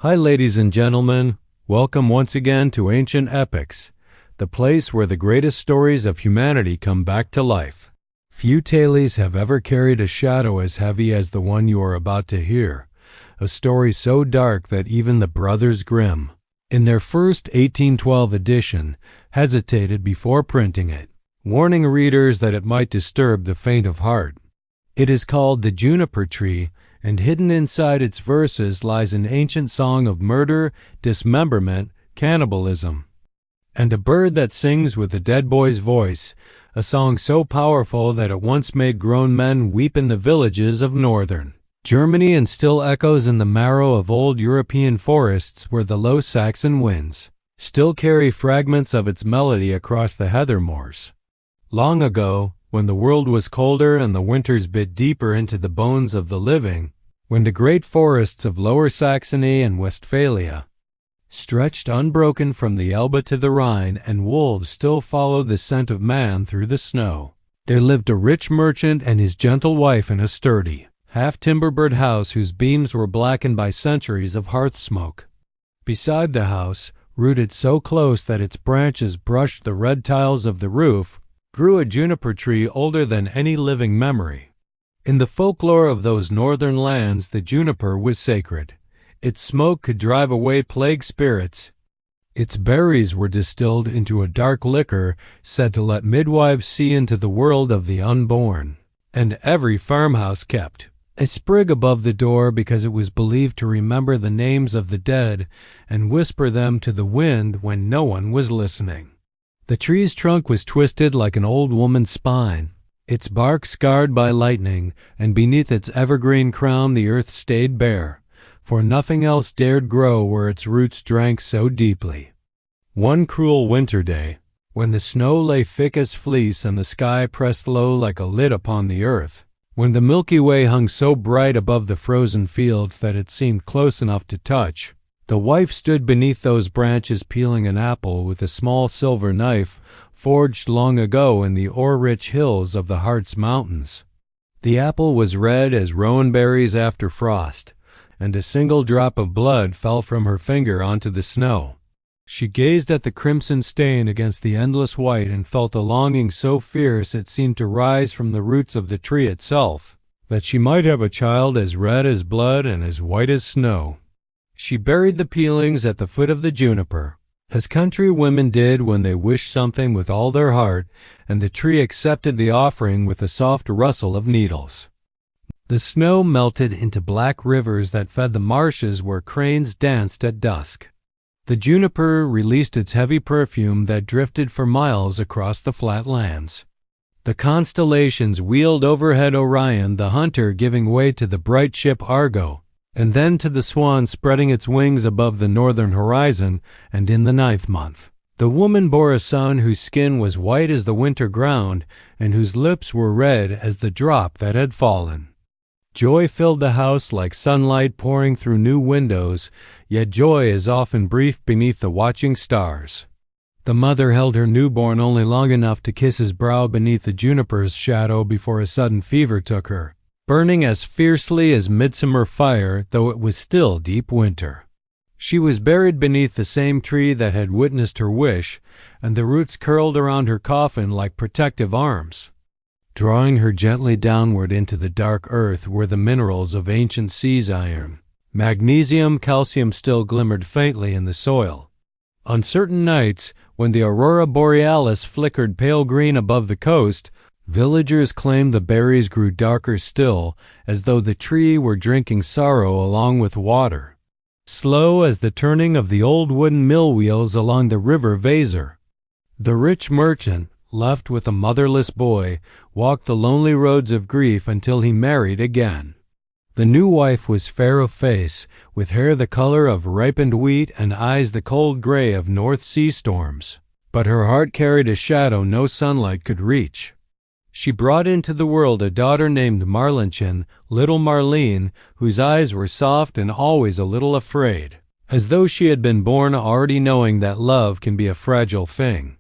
Hi ladies and gentlemen, welcome once again to Ancient Epics, the place where the greatest stories of humanity come back to life. Few tales have ever carried a shadow as heavy as the one you are about to hear, a story so dark that even the Brothers Grimm, in their first 1812 edition, hesitated before printing it, warning readers that it might disturb the faint of heart. It is called the Juniper Tree, and hidden inside its verses lies an ancient song of murder, dismemberment, cannibalism, and a bird that sings with a dead boy's voice, a song so powerful that it once made grown men weep in the villages of northern Germany and still echoes in the marrow of old European forests where the low Saxon winds still carry fragments of its melody across the heather moors. Long ago, when the world was colder and the winters bit deeper into the bones of the living, when the great forests of Lower Saxony and Westphalia stretched unbroken from the Elbe to the Rhine and wolves still followed the scent of man through the snow, there lived a rich merchant and his gentle wife in a sturdy, half-timber-bird house whose beams were blackened by centuries of hearth smoke. Beside the house, rooted so close that its branches brushed the red tiles of the roof, grew a juniper tree older than any living memory. In the folklore of those northern lands, the juniper was sacred. Its smoke could drive away plague spirits. Its berries were distilled into a dark liquor said to let midwives see into the world of the unborn. And every farmhouse kept a sprig above the door because it was believed to remember the names of the dead and whisper them to the wind when no one was listening. The tree's trunk was twisted like an old woman's spine, its bark scarred by lightning, and beneath its evergreen crown the earth stayed bare, for nothing else dared grow where its roots drank so deeply. One cruel winter day, when the snow lay thick as fleece and the sky pressed low like a lid upon the earth, when the Milky Way hung so bright above the frozen fields that it seemed close enough to touch, the wife stood beneath those branches peeling an apple with a small silver knife forged long ago in the ore-rich hills of the Harz Mountains. The apple was red as rowan berries after frost, and a single drop of blood fell from her finger onto the snow. She gazed at the crimson stain against the endless white and felt a longing so fierce it seemed to rise from the roots of the tree itself, that she might have a child as red as blood and as white as snow. She buried the peelings at the foot of the juniper, as country women did when they wished something with all their heart, and the tree accepted the offering with a soft rustle of needles. The snow melted into black rivers that fed the marshes where cranes danced at dusk. The juniper released its heavy perfume that drifted for miles across the flat lands. The constellations wheeled overhead Orion, the hunter giving way to the bright ship Argo, and then to the swan spreading its wings above the northern horizon, and in the 9th month, the woman bore a son whose skin was white as the winter ground, and whose lips were red as the drop that had fallen. Joy filled the house like sunlight pouring through new windows, yet joy is often brief beneath the watching stars. The mother held her newborn only long enough to kiss his brow beneath the juniper's shadow before a sudden fever took her, burning as fiercely as midsummer fire, though it was still deep winter. She was buried beneath the same tree that had witnessed her wish, and the roots curled around her coffin like protective arms. Drawing her gently downward into the dark earth were the minerals of ancient seas iron. Magnesium, calcium still glimmered faintly in the soil. On certain nights, when the aurora borealis flickered pale green above the coast, villagers claimed the berries grew darker still, as though the tree were drinking sorrow along with water. Slow as the turning of the old wooden mill wheels along the river Weser, the rich merchant, left with a motherless boy, walked the lonely roads of grief until he married again. The new wife was fair of face, with hair the color of ripened wheat and eyes the cold gray of North Sea storms, but her heart carried a shadow no sunlight could reach. She brought into the world a daughter named Marlinchen, little Marlene, whose eyes were soft and always a little afraid, as though she had been born already knowing that love can be a fragile thing.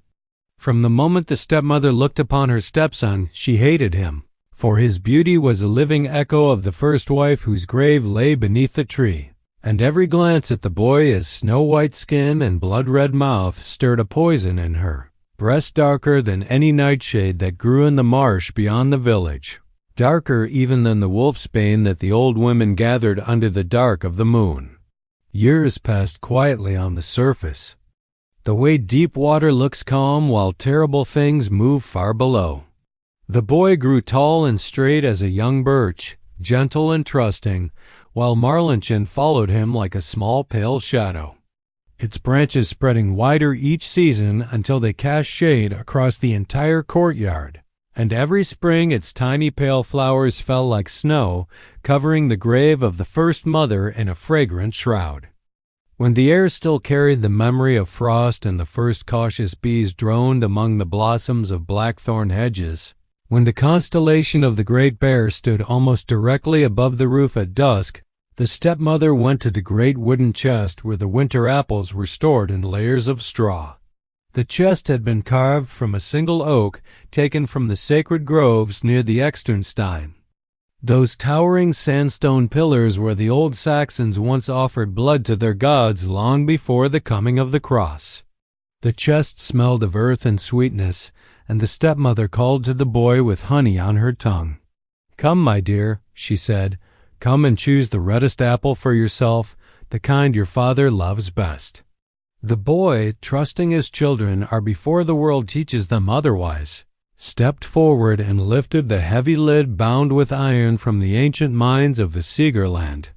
From the moment the stepmother looked upon her stepson, she hated him, for his beauty was a living echo of the first wife whose grave lay beneath the tree. and every glance at the boy, his snow-white skin and blood-red mouth, stirred a poison in her breast darker than any nightshade that grew in the marsh beyond the village, darker even than the wolfsbane that the old women gathered under the dark of the moon. Years passed quietly on the surface, the way deep water looks calm while terrible things move far below. The boy grew tall and straight as a young birch, gentle and trusting, while Marlinchen followed him like a small pale shadow, its branches spreading wider each season until they cast shade across the entire courtyard, and every spring its tiny pale flowers fell like snow, covering the grave of the first mother in a fragrant shroud. When the air still carried the memory of frost and the first cautious bees droned among the blossoms of blackthorn hedges, when the constellation of the Great Bear stood almost directly above the roof at dusk, the stepmother went to the great wooden chest where the winter apples were stored in layers of straw. The chest had been carved from a single oak taken from the sacred groves near the Externstein, those towering sandstone pillars where the old Saxons once offered blood to their gods long before the coming of the cross. The chest smelled of earth and sweetness, and the stepmother called to the boy with honey on her tongue. "Come, my dear," she said, "come and choose the reddest apple for yourself, the kind your father loves best." The boy, trusting his children are before the world teaches them otherwise, stepped forward and lifted the heavy lid bound with iron from the ancient mines of the Seegerland.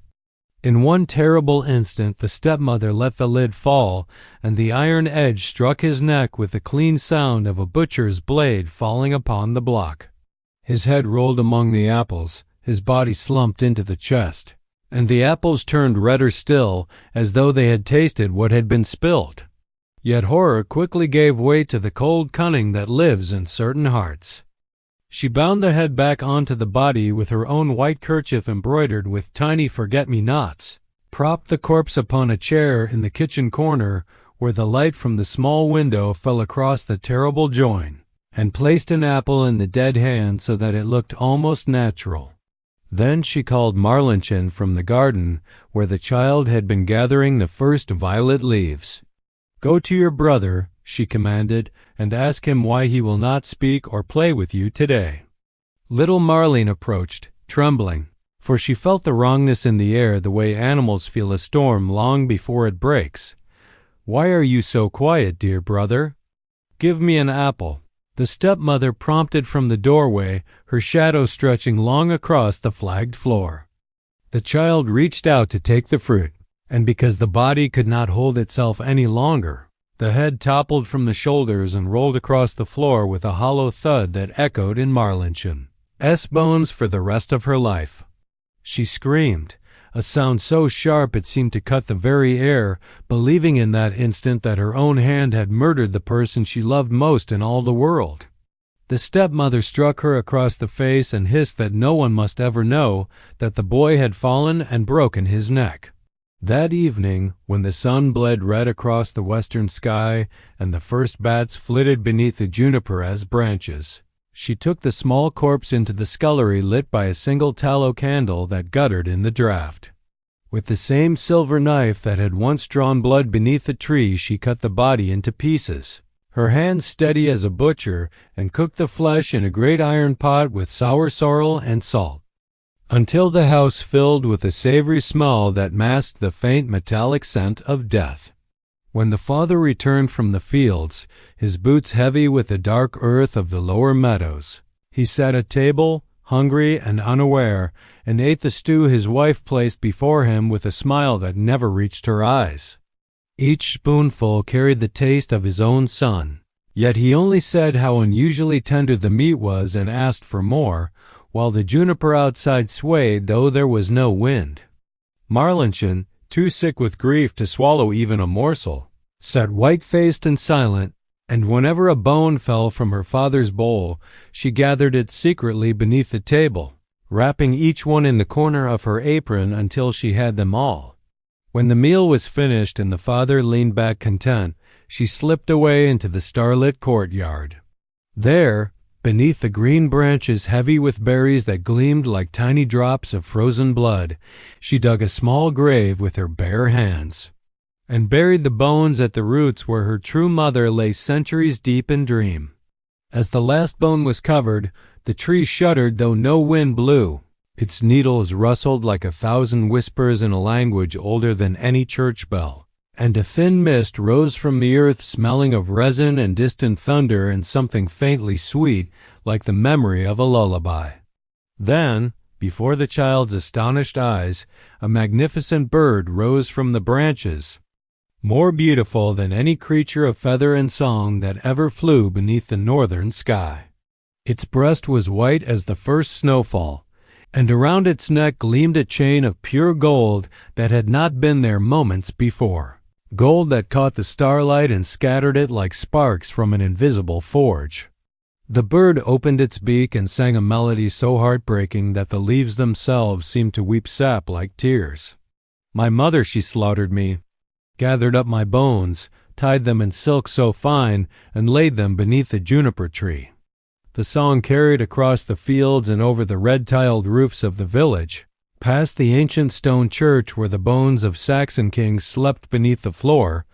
In one terrible instant the stepmother let the lid fall, and the iron edge struck his neck with the clean sound of a butcher's blade falling upon the block. His head rolled among the apples, his body slumped into the chest, and the apples turned redder still, as though they had tasted what had been spilled. Yet horror quickly gave way to the cold cunning that lives in certain hearts. She bound the head back onto the body with her own white kerchief embroidered with tiny forget-me-nots, propped the corpse upon a chair in the kitchen corner where the light from the small window fell across the terrible join, and placed an apple in the dead hand so that it looked almost natural. Then she called Marlinchen from the garden where the child had been gathering the first violet leaves. "Go to your brother," she commanded, "and ask him why he will not speak or play with you today." Little Marlene approached, trembling, for she felt the wrongness in the air the way animals feel a storm long before it breaks. "Why are you so quiet, dear brother? Give me an apple," the stepmother prompted from the doorway, her shadow stretching long across the flagged floor. The child reached out to take the fruit, and because the body could not hold itself any longer, the head toppled from the shoulders and rolled across the floor with a hollow thud that echoed in Marlinchen's bones for the rest of her life. She screamed, a sound so sharp it seemed to cut the very air, believing in that instant that her own hand had murdered the person she loved most in all the world. The stepmother struck her across the face and hissed that no one must ever know that the boy had fallen and broken his neck. That evening, when the sun bled red across the western sky and the first bats flitted beneath the juniper branches, she took the small corpse into the scullery lit by a single tallow candle that guttered in the draught. With the same silver knife that had once drawn blood beneath the tree, she cut the body into pieces, her hands steady as a butcher, and cooked the flesh in a great iron pot with sour sorrel and salt, until the house filled with a savory smell that masked the faint metallic scent of death. When the father returned from the fields, his boots heavy with the dark earth of the lower meadows, he sat at table, hungry and unaware, and ate the stew his wife placed before him with a smile that never reached her eyes. Each spoonful carried the taste of his own son, yet he only said how unusually tender the meat was and asked for more, while the juniper outside swayed though there was no wind. Marlinchen, too sick with grief to swallow even a morsel, sat white-faced and silent, and whenever a bone fell from her father's bowl, she gathered it secretly beneath the table, wrapping each one in the corner of her apron until she had them all. When the meal was finished and the father leaned back content, she slipped away into the starlit courtyard. There, Beneath the green branches heavy with berries that gleamed like tiny drops of frozen blood, she dug a small grave with her bare hands, and buried the bones at the roots where her true mother lay centuries deep in dream. As the last bone was covered, the tree shuddered though no wind blew. Its needles rustled like 1,000 whispers in a language older than any church bell, and a thin mist rose from the earth smelling of resin and distant thunder and something faintly sweet like the memory of a lullaby. Then, before the child's astonished eyes, a magnificent bird rose from the branches, more beautiful than any creature of feather and song that ever flew beneath the northern sky. Its breast was white as the first snowfall, and around its neck gleamed a chain of pure gold that had not been there moments before. Gold that caught the starlight and scattered it like sparks from an invisible forge. The bird opened its beak and sang a melody so heartbreaking that the leaves themselves seemed to weep sap like tears. My mother, she slaughtered me, gathered up my bones, tied them in silk so fine, and laid them beneath the juniper tree. The song carried across the fields and over the red-tiled roofs of the village, past the ancient stone church where the bones of Saxon kings slept beneath the floor,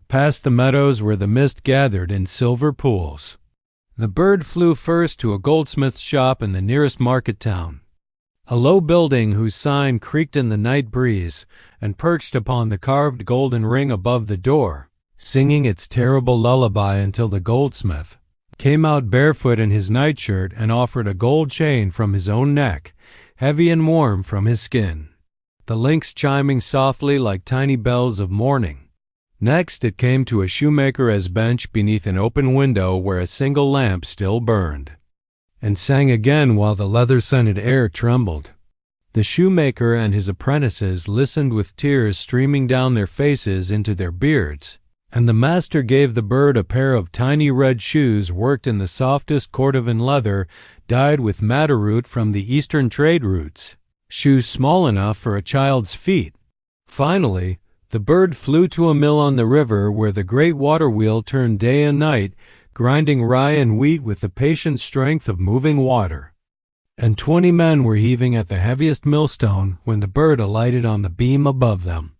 past the meadows where the mist gathered in silver pools. The bird flew first to a goldsmith's shop in the nearest market town, a low building whose sign creaked in the night breeze, and perched upon the carved golden ring above the door, singing its terrible lullaby until the goldsmith came out barefoot in his nightshirt and offered a gold chain from his own neck, heavy and warm from his skin, the links chiming softly like tiny bells of morning. Next it came to a shoemaker's bench beneath an open window where a single lamp still burned, and sang again while the leather-scented air trembled. The shoemaker and his apprentices listened with tears streaming down their faces into their beards, and the master gave the bird a pair of tiny red shoes worked in the softest cordovan leather dyed with madder root from the eastern trade routes, shoes small enough for a child's feet. Finally, the bird flew to a mill on the river where the great water wheel turned day and night, grinding rye and wheat with the patient strength of moving water. And 20 men were heaving at the heaviest millstone when the bird alighted on the beam above them.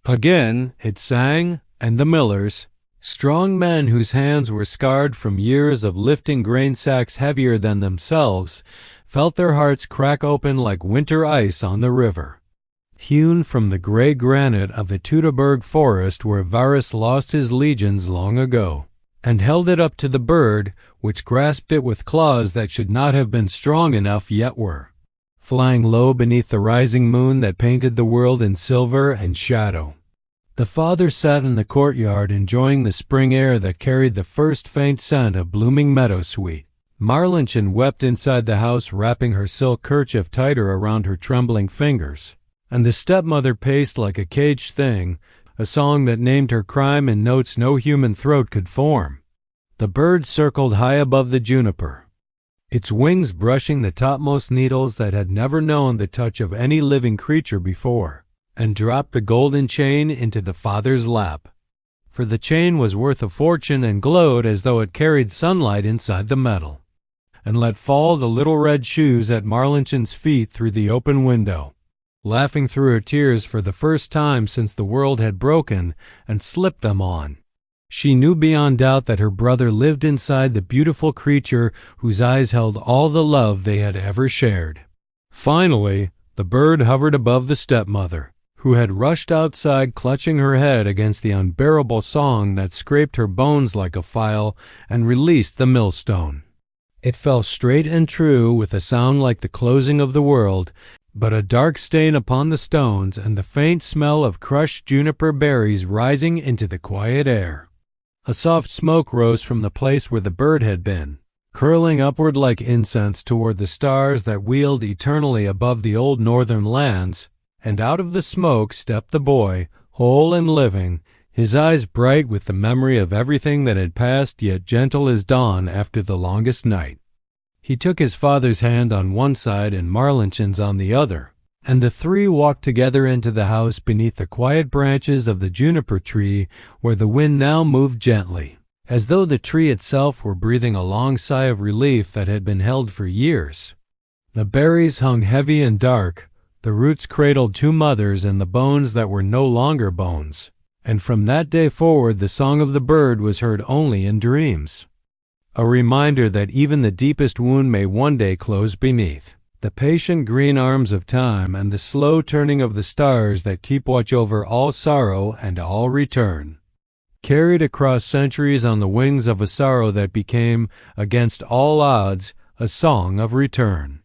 Again it sang, and the millers, strong men whose hands were scarred from years of lifting grain sacks heavier than themselves, felt their hearts crack open like winter ice on the river, hewn from the gray granite of the Teutoburg forest where Varus lost his legions long ago, and held it up to the bird, which grasped it with claws that should not have been strong enough yet were, flying low beneath the rising moon that painted the world in silver and shadow. The father sat in the courtyard enjoying the spring air that carried the first faint scent of blooming meadowsweet. Marlinchen wept inside the house, wrapping her silk kerchief tighter around her trembling fingers, and the stepmother paced like a caged thing, a song that named her crime in notes no human throat could form. The bird circled high above the juniper, its wings brushing the topmost needles that had never known the touch of any living creature before, and dropped the golden chain into the father's lap. For the chain was worth a fortune and glowed as though it carried sunlight inside the metal, and let fall the little red shoes at Marlinchen's feet through the open window, laughing through her tears for the first time since the world had broken, and slipped them on. She knew beyond doubt that her brother lived inside the beautiful creature whose eyes held all the love they had ever shared. Finally, the bird hovered above the stepmother, who had rushed outside clutching her head against the unbearable song that scraped her bones like a file, and released the millstone. It fell straight and true with a sound like the closing of the world, but a dark stain upon the stones and the faint smell of crushed juniper berries rising into the quiet air. A soft smoke rose from the place where the bird had been, curling upward like incense toward the stars that wheeled eternally above the old northern lands, and out of the smoke stepped the boy, whole and living, his eyes bright with the memory of everything that had passed, yet gentle as dawn after the longest night. He took his father's hand on one side and Marlinchen's on the other, and the three walked together into the house beneath the quiet branches of the juniper tree where the wind now moved gently, as though the tree itself were breathing a long sigh of relief that had been held for years. The berries hung heavy and dark, the roots cradled two mothers and the bones that were no longer bones, and from that day forward the song of the bird was heard only in dreams. A reminder that even the deepest wound may one day close beneath the patient green arms of time and the slow turning of the stars that keep watch over all sorrow and all return. Carried across centuries on the wings of a sorrow that became, against all odds, a song of return.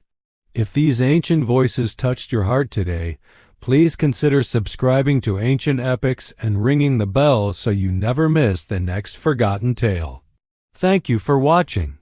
If these ancient voices touched your heart today, please consider subscribing to Ancient Epics and ringing the bell so you never miss the next forgotten tale. Thank you for watching.